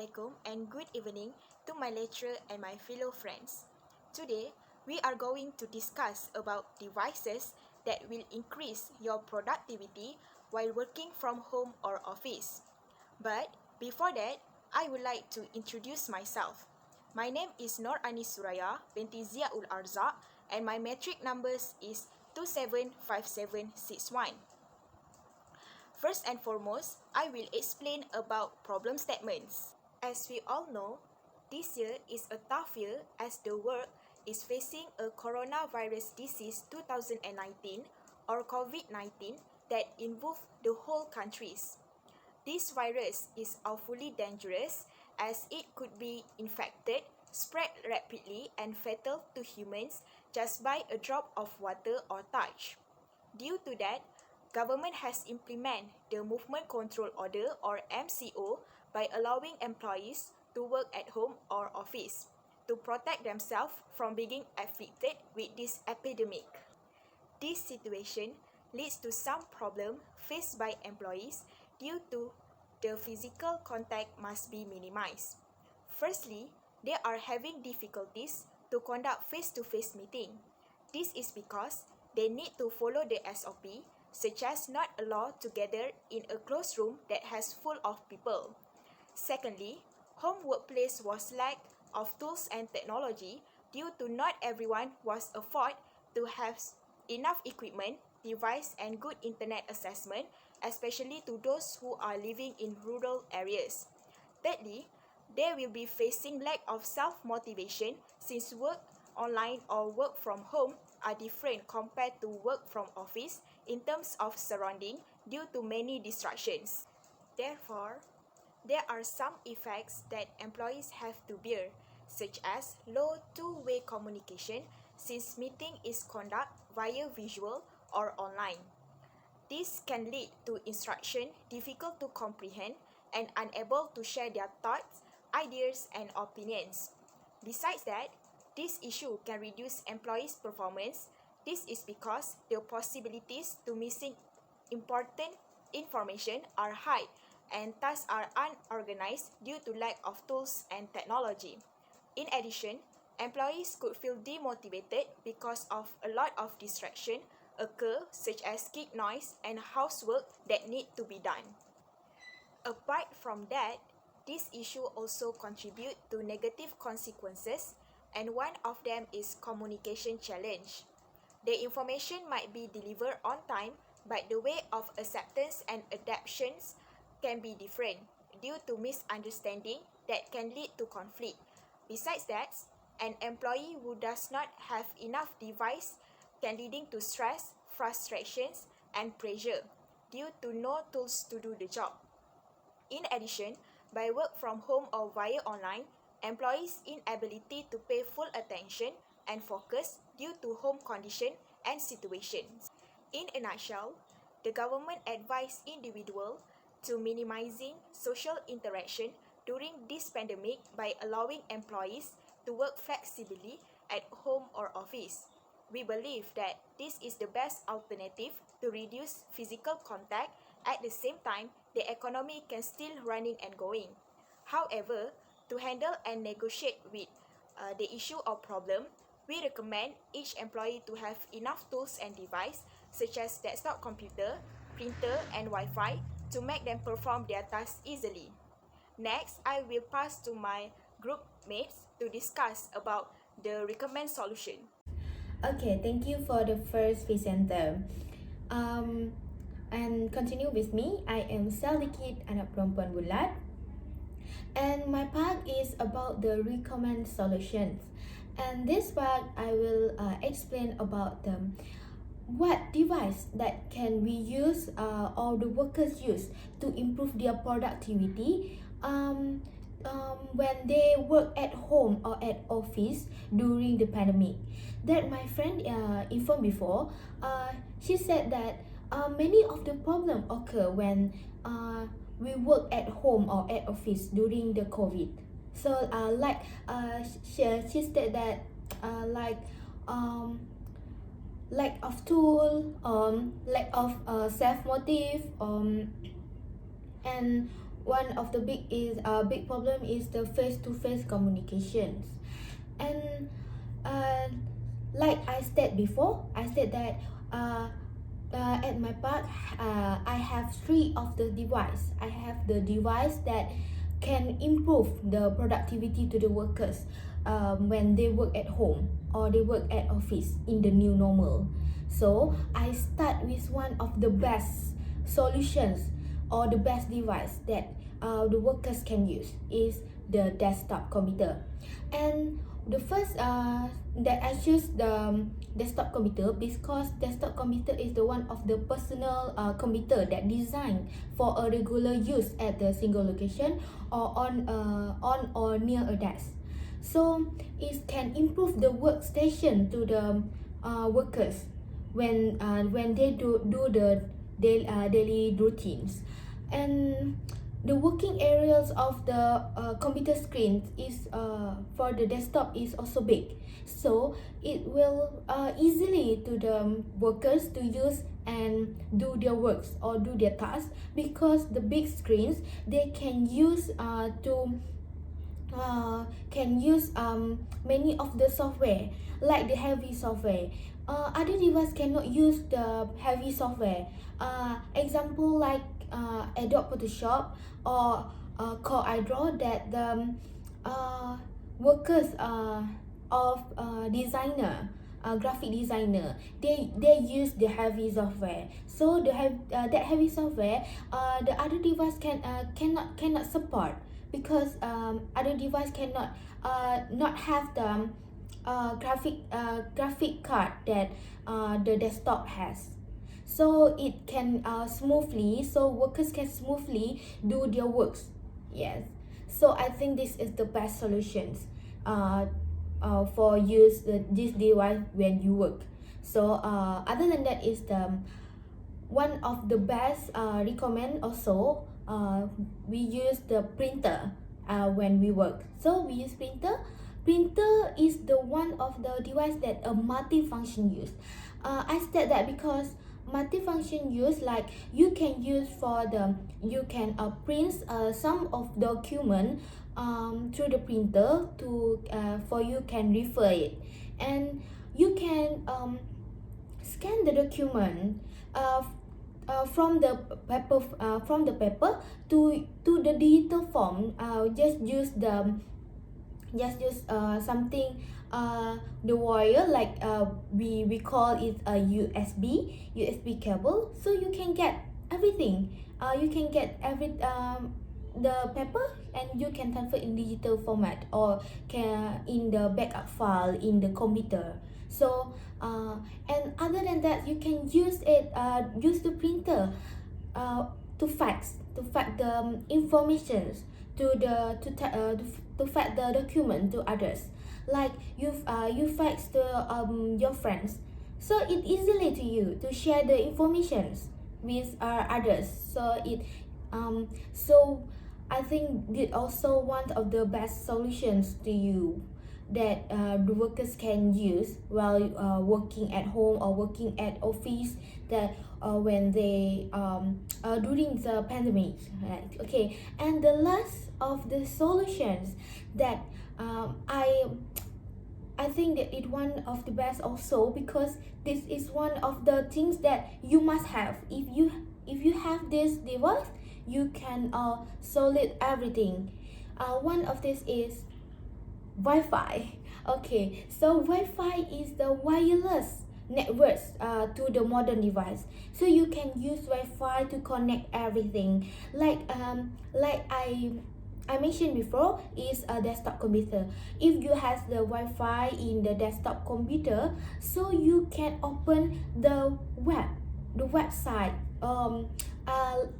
Assalamualaikum and good evening to my lecturer and my fellow friends. Today, we are going to discuss about devices that will increase your productivity while working from home or office. But before that, I would like to introduce myself. My name is Nur Anis Suraya, binti Dziyaularzak, and my metric numbers is 275761. First and foremost, I will explain about problem statements. As we all know, this year is a tough year as the world is facing a coronavirus disease 2019 or COVID-19 that involved the whole countries. This virus is awfully dangerous as it could be infected, spread rapidly and fatal to humans just by a drop of water or touch. Due to that, government has implemented the Movement Control Order or MCO by allowing employees to work at home or office to protect themselves from being afflicted with this epidemic. This situation leads to some problem faced by employees due to the physical contact must be minimized. Firstly, they are having difficulties to conduct face-to-face meeting. This is because they need to follow the SOP, such as not allowed to gather in a closed room that has full of people. Secondly, home workplace was lack of tools and technology due to not everyone was afford to have enough equipment, device and good internet assessment, especially to those who are living in rural areas. Thirdly, they will be facing lack of self-motivation since work online or work from home are different compared to work from office in terms of surrounding due to many distractions. Therefore, there are some effects that employees have to bear, such as low two-way communication since meeting is conducted via visual or online. This can lead to instruction difficult to comprehend and unable to share their thoughts, ideas, and opinions. Besides that, this issue can reduce employees' performance. This is because the possibilities to missing important information are high and tasks are unorganized due to lack of tools and technology. In addition, employees could feel demotivated because of a lot of distraction occur such as kick noise and housework that need to be done. Apart from that, this issue also contribute to negative consequences, and one of them is communication challenge. The information might be delivered on time, but the way of acceptance and adaptations can be different due to misunderstanding that can lead to conflict. Besides that, an employee who does not have enough device can leading to stress, frustrations, and pressure due to no tools to do the job. In addition, by work from home or via online, employees' inability to pay full attention and focus due to home condition and situations. In a nutshell, the government advised individuals to minimizing social interaction during this pandemic by allowing employees to work flexibly at home or office. We believe that this is the best alternative to reduce physical contact. At the same time, the economy can still running and going. However, to handle and negotiate with the issue or problem, we recommend each employee to have enough tools and device such as desktop computer, printer, and Wi-Fi to make them perform their tasks easily. Next, I will pass to my group mates to discuss about the recommend solution. Okay, thank you for the first presenter. And continue with me. I am Seldikit Bunlat, and my part is about the recommend solutions. And this part I will explain about what device that can we use or the workers use to improve their productivity when they work at home or at office during the pandemic. That my friend informed before, she said that many of the problem occur when we work at home or at office during the COVID. So she said that like lack of tool, lack of self motive, and one of the big problem is the face-to-face communications. And like I said before, I said that at my part, I have three of the device. I have the device that can improve the productivity to the workers when they work at home or they work at office in the new normal. So I start with one of the best solutions or the best device that the workers can use is the desktop computer. And the first that I choose the desktop computer because desktop computer is the one of the personal computer that designed for a regular use at the single location or on or near a desk. So it can improve the workstation to the workers when they do the daily routines. And the working areas of the computer screen is for the desktop is also big, so it will easily to the workers to use and do their works or do their tasks, because the big screens they can use many of the software, like the heavy software. Other device cannot use the heavy software. Example like Adobe Photoshop or CorelDRAW that the workers of designer, graphic designer, they use the heavy software. So that heavy software the other device cannot support, because other device cannot not have the graphic card that the desktop has. So it can so workers can smoothly do their works. Yes, so I think this is the best solutions for use this device when you work. So other than that is the one of the best recommend also we use the printer when we work. So we use printer. Printer is the one of the device that a multi-function use. I said that because multi-function use, like you can use for the you can print some of document through the printer to for you can refer it, and you can scan the document from the paper to the digital form. Just use something the wire, like we call it a USB cable, so you can get everything. You can get the paper, and you can transfer in digital format or can in the backup file in the computer. So and other than that, you can use the printer to fax the informations to fax the document to others, like you fax to your friends, so it easily to you to share the informations with others. So so I think it also one of the best solutions to you that the workers can use while working at home or working at office, that when they during the pandemic, right? Okay, and the last of the solutions that I think that it one of the best also, because this is one of the things that you must have. If you have this device, you can solve everything. One of this is Wi-Fi. Okay, so Wi-Fi is the wireless networks to the modern device. So you can use Wi-Fi to connect everything. Like I mentioned before is a desktop computer. If you have the Wi-Fi in the desktop computer, so you can open the website.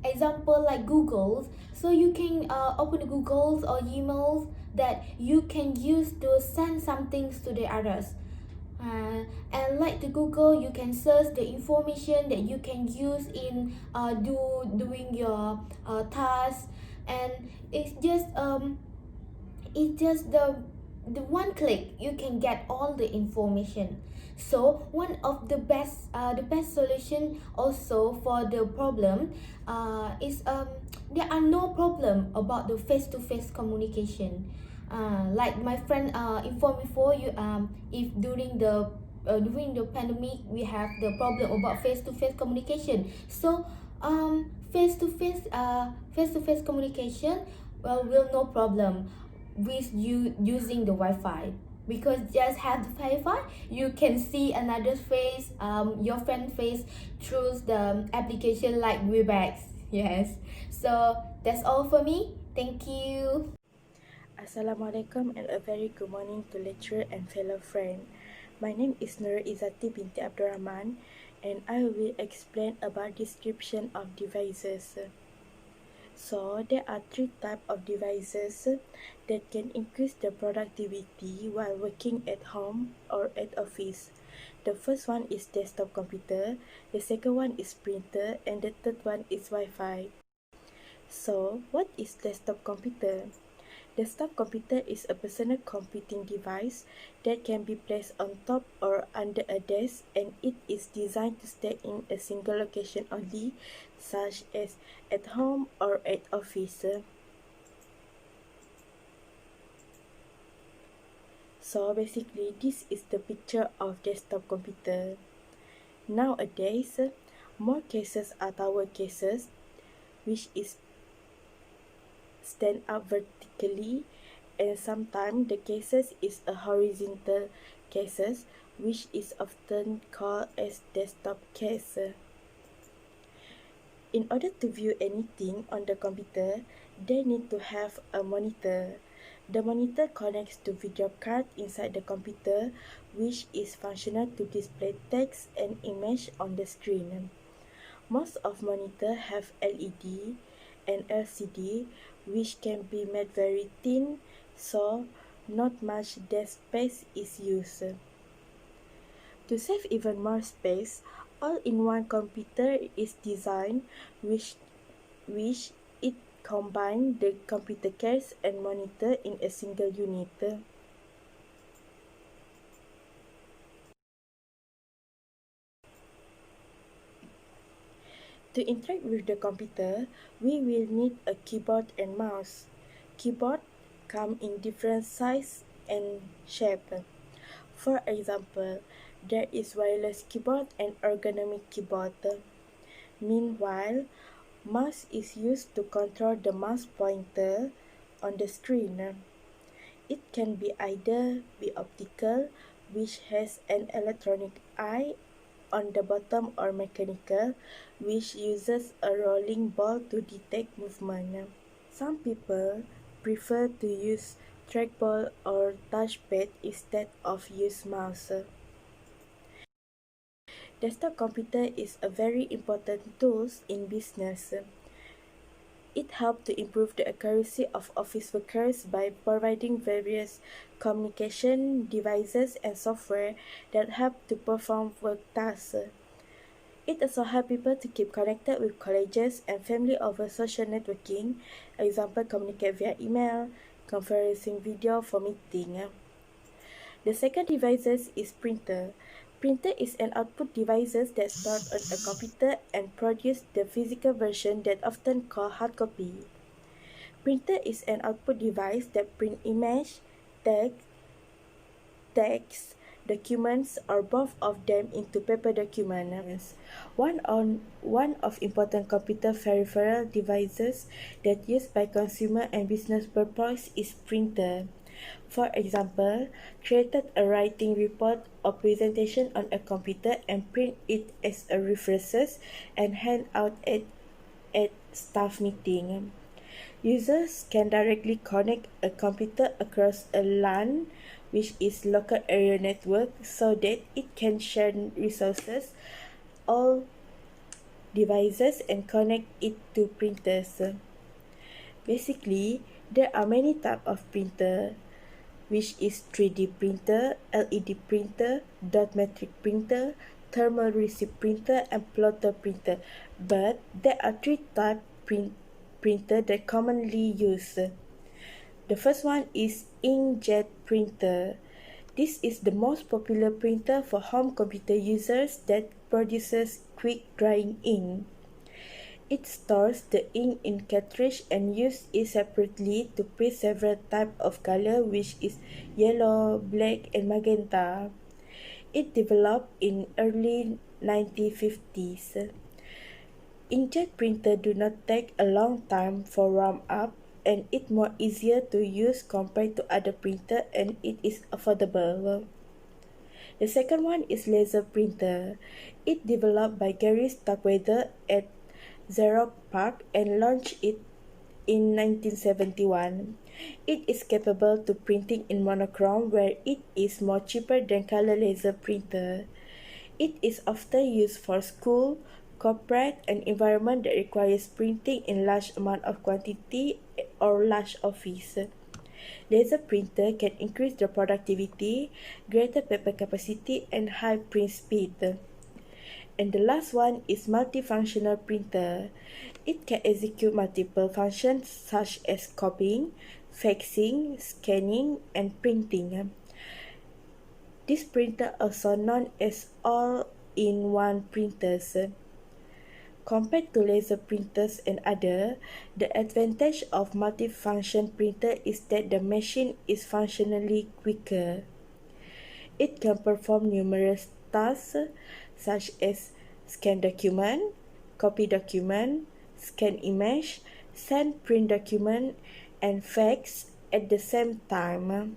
Example like Google. So you can open the Googles or emails that you can use to send some things to the others. And like the Google, you can search the information that you can use in doing your tasks, and it's just the one click you can get all the information. So one of the best solution also for the problem is there are no problem about the face-to-face communication. Like my friend informed before you, if during the pandemic we have the problem about face-to-face communication. So face-to-face communication will no problem with you using the Wi-Fi, because just have the Wi-Fi you can see another's face, your friend's face through the application like Webex. Yes, so that's all for me. Thank you. Assalamualaikum and a very good morning to lecturer and fellow friend. My name is Nur Izzati binti Rahman, and I will explain about description of devices. So there are three types of devices that can increase the productivity while working at home or at office. The first one is desktop computer, the second one is printer, and the third one is Wi-Fi. So what is desktop computer? Desktop computer is a personal computing device that can be placed on top or under a desk, and it is designed to stay in a single location only, such as at home or at office. So basically, this is the picture of desktop computer. Nowadays, more cases are tower cases, which is stand up vertically, and sometimes the cases is a horizontal cases, which is often called as desktop case. In order to view anything on the computer, they need to have a monitor. The monitor connects to video card inside the computer, which is functional to display text and image on the screen. Most of monitor have LED and LCD, which can be made very thin, so not much desk space is used. To save even more space, all-in-one computer is designed which it combines the computer case and monitor in a single unit. To interact with the computer, we will need a keyboard and mouse. Keyboard come in different size and shape. For example, there is wireless keyboard and ergonomic keyboard. Meanwhile, mouse is used to control the mouse pointer on the screen. It can be either be optical, which has an electronic eye on the bottom, or mechanical, which uses a rolling ball to detect movement. Some people prefer to use trackball or touchpad instead of use mouse. Desktop computer is a very important tool in business. It helps to improve the accuracy of office workers by providing various communication devices and software that help to perform work tasks. It also helps people to keep connected with colleagues and family over social networking, example communicate via email, conferencing video for meeting. The second device is printer. Printer is an output device that stores on a computer and produces the physical version that often called hard copy. Printer is an output device that print image, text, documents, or both of them into paper documents. One of important computer peripheral devices that used by consumer and business purpose is printer. For example, created a writing report or presentation on a computer and print it as a references and hand out at staff meeting. Users can directly connect a computer across a LAN, which is local area network, so that it can share resources, all devices, and connect it to printers. Basically, there are many types of printer, which is 3D printer, LED printer, dot matrix printer, thermal receipt printer, and plotter printer. But there are three types printer that commonly used. The first one is inkjet printer. This is the most popular printer for home computer users that produces quick drying ink. It stores the ink in cartridge and uses it separately to print several types of color, which is yellow, black, and magenta. It developed in early 1950s. Inkjet printer do not take a long time for warm up, and it more easier to use compared to other printer, and it is affordable. The second one is laser printer. It developed by Gary Starkweather at Xerox PARC and launched it in 1971. It is capable to printing in monochrome, where it is more cheaper than color laser printer. It is often used for school, corporate, and environment that requires printing in large amount of quantity or large office. Laser printer can increase the productivity, greater paper capacity, and high print speed. And the last one is multifunctional printer. It can execute multiple functions such as copying, faxing, scanning, and printing. This printer also known as all-in-one printers. Compared to laser printers and other, the advantage of multifunction printer is that the machine is functionally quicker. It can perform numerous tasks such as scan document, copy document, scan image, send print document, and fax at the same time.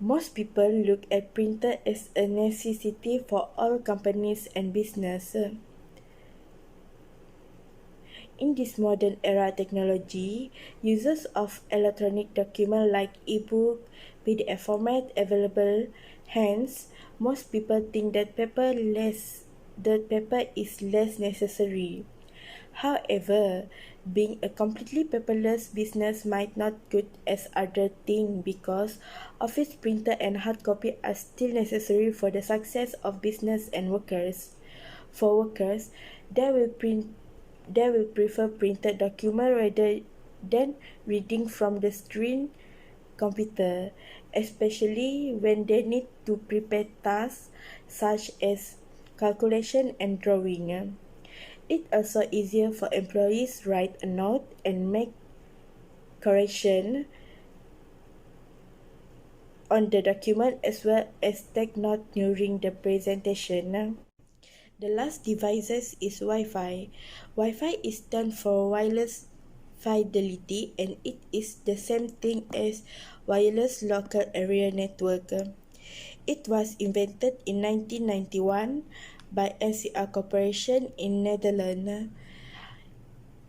Most people look at printer as a necessity for all companies and business. In this modern era technology, users of electronic document like e-book, PDF format available, hence, most people think that paper is less necessary. However, being a completely paperless business might not good as other thing, because office printer and hard copy are still necessary for the success of business and workers. For workers, they will prefer printed document rather than reading from the screen computer, especially when they need to prepare tasks such as calculation and drawing. It also easier for employees write a note and make correction on the document, as well as take note during the presentation. The last devices is Wi-Fi. Wi-Fi is stand for wireless fidelity, and it is the same thing as wireless local area network. It was invented in 1991 by NCR Corporation in Netherlands.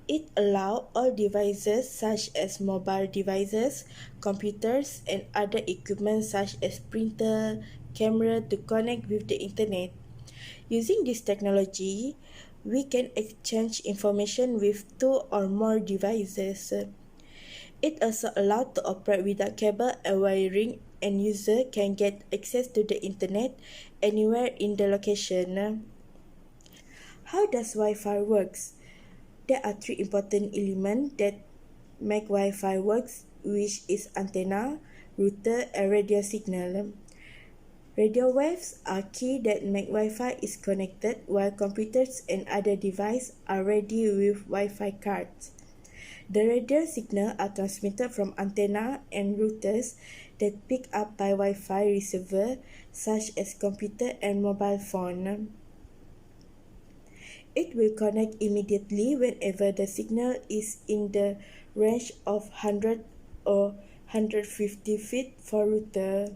It allows all devices such as mobile devices, computers, and other equipment such as printer, camera to connect with the internet. Using this technology, we can exchange information with two or more devices. It also allows to operate without cable and wiring, and user can get access to the internet anywhere in the location. How does Wi-Fi works? There are three important elements that make Wi-Fi works, which is antenna, router, and radio signal. Radio waves are key that make Wi-Fi is connected, while computers and other devices are ready with Wi-Fi cards. The radio signal are transmitted from antenna and routers that pick up by Wi-Fi receiver such as computer and mobile phone. It will connect immediately whenever the signal is in the range of 100 or 150 feet for router.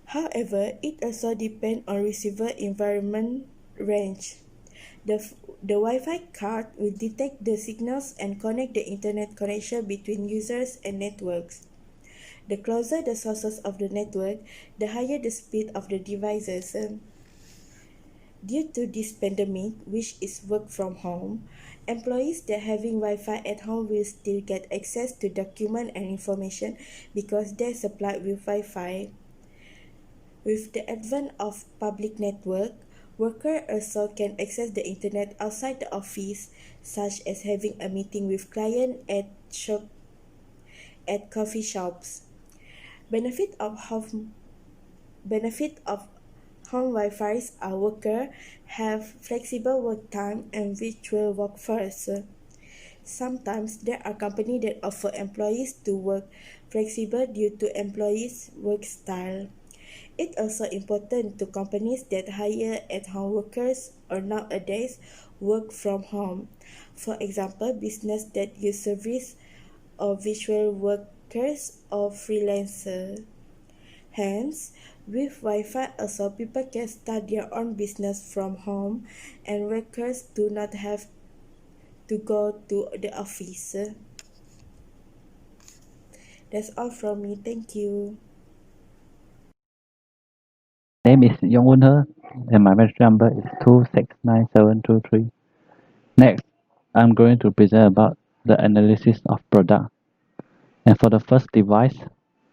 However, it also depends on receiver environment range. The Wi-Fi card will detect the signals and connect the internet connection between users and networks. The closer the sources of the network, the higher the speed of the devices. Due to this pandemic, which is work from home, employees that having Wi-Fi at home will still get access to document and information because they're supplied with Wi-Fi. With the advent of public network, workers also can access the internet outside the office, such as having a meeting with client at shop at coffee shops. Benefit of home Wi-Fi are workers have flexible work time and virtual workforce. Sometimes there are companies that offer employees to work flexible due to employees' work style. It's also important to companies that hire at-home workers or nowadays work from home. For example, business that use service of virtual workers or freelancers. Hence, with Wi-Fi also people can start their own business from home and workers do not have to go to the office. That's all from me. Thank you. Name is Yong Woon Her, and my message number is 2697223. Next, I'm going to present about the analysis of product. And for the first device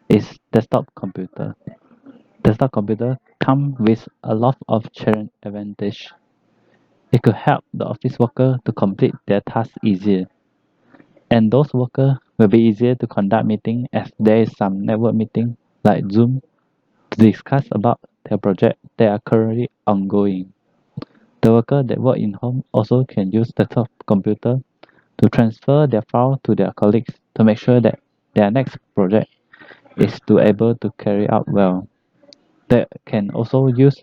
is desktop computer. Desktop computer come with a lot of sharing advantage. It could help the office worker to complete their tasks easier. And those workers will be easier to conduct meeting as there is some network meeting like Zoom to discuss about their project that are currently ongoing. The worker that work in home also can use the desktop computer to transfer their file to their colleagues to make sure that their next project is to able to carry out well. They can also use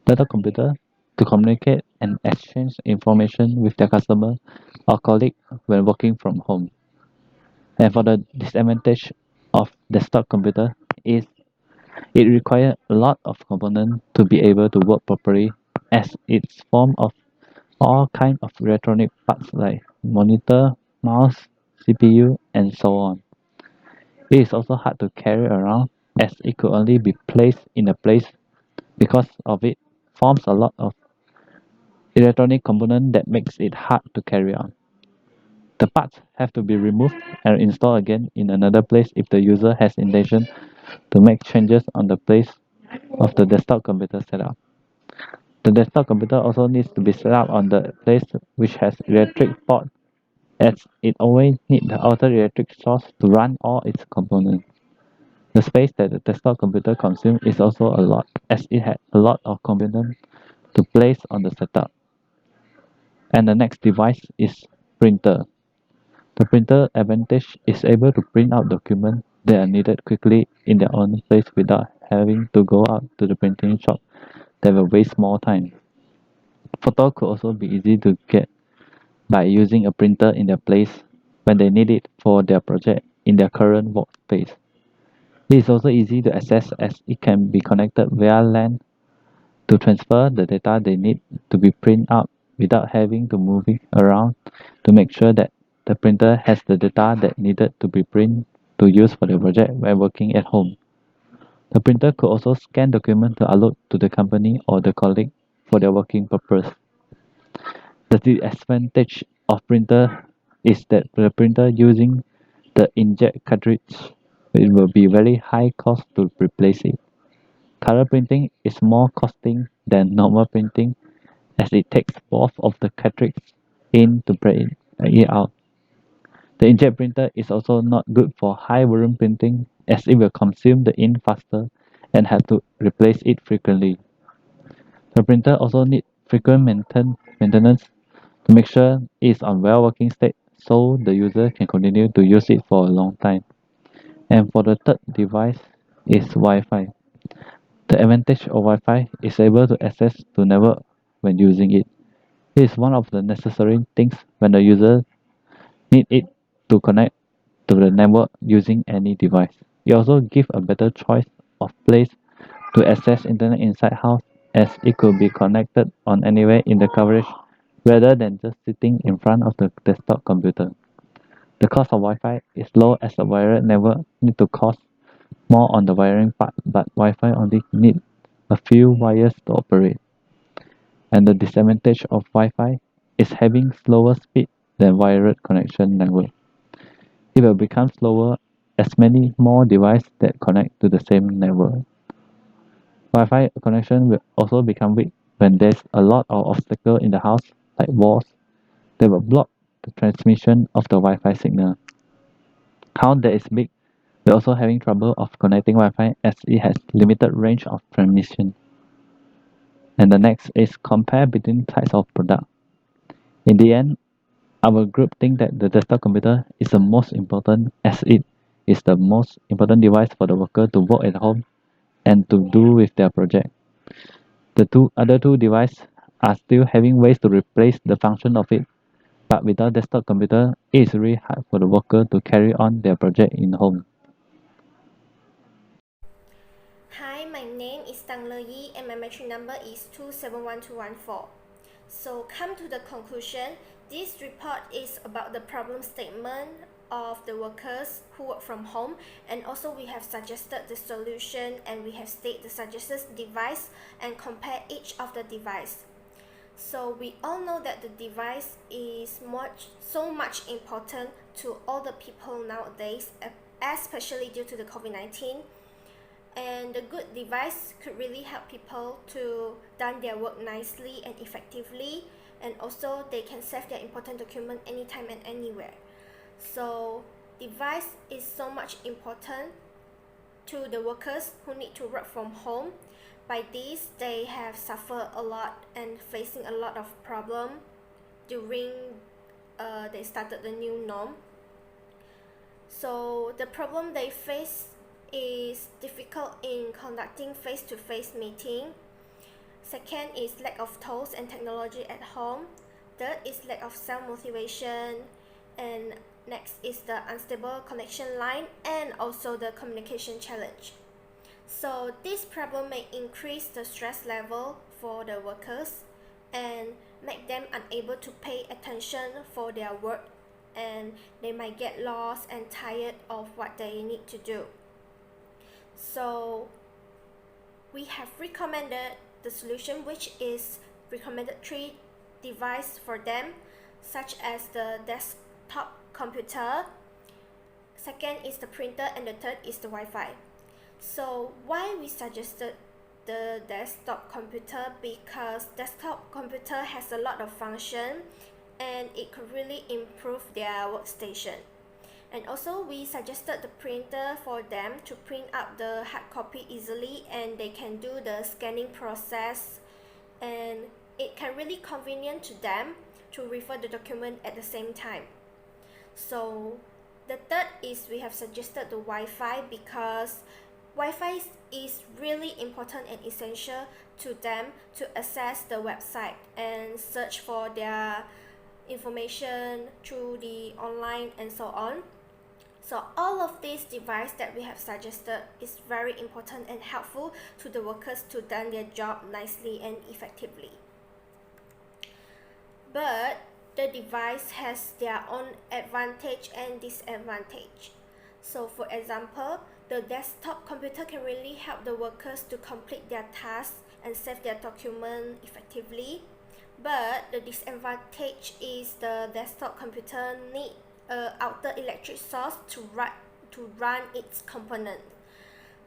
desktop computer to communicate and exchange information with their customer or colleague when working from home. And for the disadvantage of desktop computer is it requires a lot of components to be able to work properly as it's form of all kind of electronic parts like monitor, mouse, CPU, and so on. It is also hard to carry around as it could only be placed in a place because of it forms a lot of electronic component that makes it hard to carry on. The parts have to be removed and installed again in another place if the user has intention to make changes on the place of the desktop computer setup. The desktop computer also needs to be set up on the place which has electric port as it always needs the outer electric source to run all its components. The space that the desktop computer consumes is also a lot as it has a lot of components to place on the setup. And the next device is printer. The printer advantage is able to print out documents that are needed quickly in their own place without having to go out to the printing shop that will waste more time. Photo could also be easy to get by using a printer in their place when they need it for their project in their current workspace. It is also easy to access as it can be connected via LAN to transfer the data they need to be printed out without having to move it around to make sure that the printer has the data that needed to be printed to use for the project when working at home. The printer could also scan documents to upload to the company or the colleague for their working purpose. The disadvantage of printer is that the printer using the inkjet cartridge, it will be very high cost to replace it. Color printing is more costing than normal printing as it takes both of the cartridge in to print it out. The inkjet printer is also not good for high volume printing as it will consume the ink faster and have to replace it frequently. The printer also needs frequent maintenance to make sure it is on well working state so the user can continue to use it for a long time. And for the third device is Wi-Fi. The advantage of Wi-Fi is able to access to network when using it. It is one of the necessary things when the user need it to connect to the network using any device. It also gives a better choice of place to access internet inside house as it could be connected on anywhere in the coverage rather than just sitting in front of the desktop computer. The cost of Wi-Fi is low as the wired network need to cost more on the wiring part, but Wi-Fi only need a few wires to operate. And the disadvantage of Wi-Fi is having slower speed than wired connection network. It will become slower as many more devices that connect to the same network. Wi-Fi connection will also become weak when there's a lot of obstacles in the house, like walls, that will block the transmission of the Wi-Fi signal. How that is big We're also having trouble of connecting Wi-Fi as it has limited range of transmission. And the next is compare between types of product. In the end, our group think that the desktop computer is the most important as it is the most important device for the worker to work at home and to do with their project. The other two devices are still having ways to replace the function of it, but without desktop computer, it is really hard for the worker to carry on their project in home. Hi, my name is Tang Le Yee and my metric number is 271214. So come to the conclusion, this report is about the problem statement of the workers who work from home, and also we have suggested the solution and we have stated the suggested device and compare each of the device. So we all know that the device is so much important to all the people nowadays, especially due to the COVID-19. And the good device could really help people to done their work nicely and effectively, and also they can save their important document anytime and anywhere. So device is so much important to the workers who need to work from home. By this, they have suffered a lot and facing a lot of problem during they started the new norm. So the problem they face is difficult in conducting face-to-face meeting. Second is lack of tools and technology at home. Third is lack of self-motivation. And next is the unstable connection line and also the communication challenge. So this problem may increase the stress level for the workers and make them unable to pay attention for their work, and they might get lost and tired of what they need to do. So we have recommended the solution, which is recommended 3 devices for them, such as the desktop computer, second is the printer, and the third is the Wi-Fi. So why we suggested the desktop computer? Because desktop computer has a lot of function and it could really improve their workstation. And also we suggested the printer for them to print out the hard copy easily, and they can do the scanning process, and it can really convenient to them to refer the document at the same time. So the third is we have suggested the Wi-Fi, because Wi-Fi is really important and essential to them to access the website and search for their information through the online and so on. So all of these devices that we have suggested is very important and helpful to the workers to done their job nicely and effectively. But the device has their own advantage and disadvantage. So for example, the desktop computer can really help the workers to complete their tasks and save their document effectively. But the disadvantage is the desktop computer need outer electric source to run its component.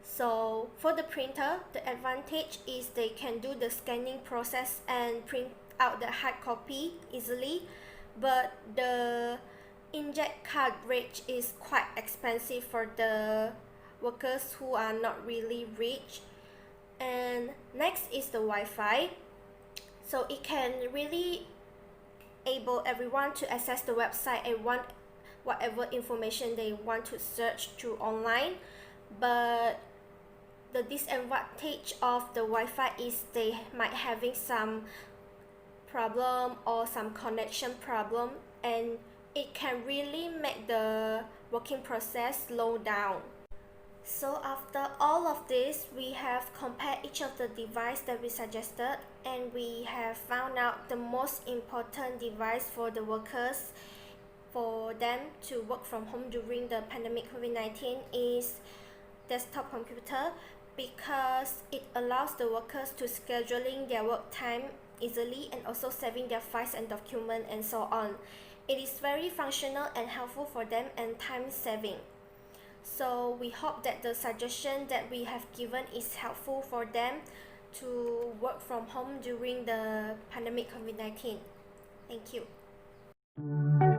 So for the printer, the advantage is they can do the scanning process and print out the hard copy easily, but the inkjet cartridge is quite expensive for the workers who are not really rich. And next is the Wi-Fi. So it can really able everyone to access the website and want whatever information they want to search through online. But the disadvantage of the Wi-Fi is they might having some problem or some connection problem, and it can really make the working process slow down. So after all of this, we have compared each of the device that we suggested, and we have found out the most important device for the workers for them to work from home during the pandemic COVID-19 is desktop computer, because it allows the workers to scheduling their work time easily and also saving their files and document and so on. It is very functional and helpful for them and time saving. So we hope that the suggestion that we have given is helpful for them to work from home during the pandemic COVID-19. Thank you.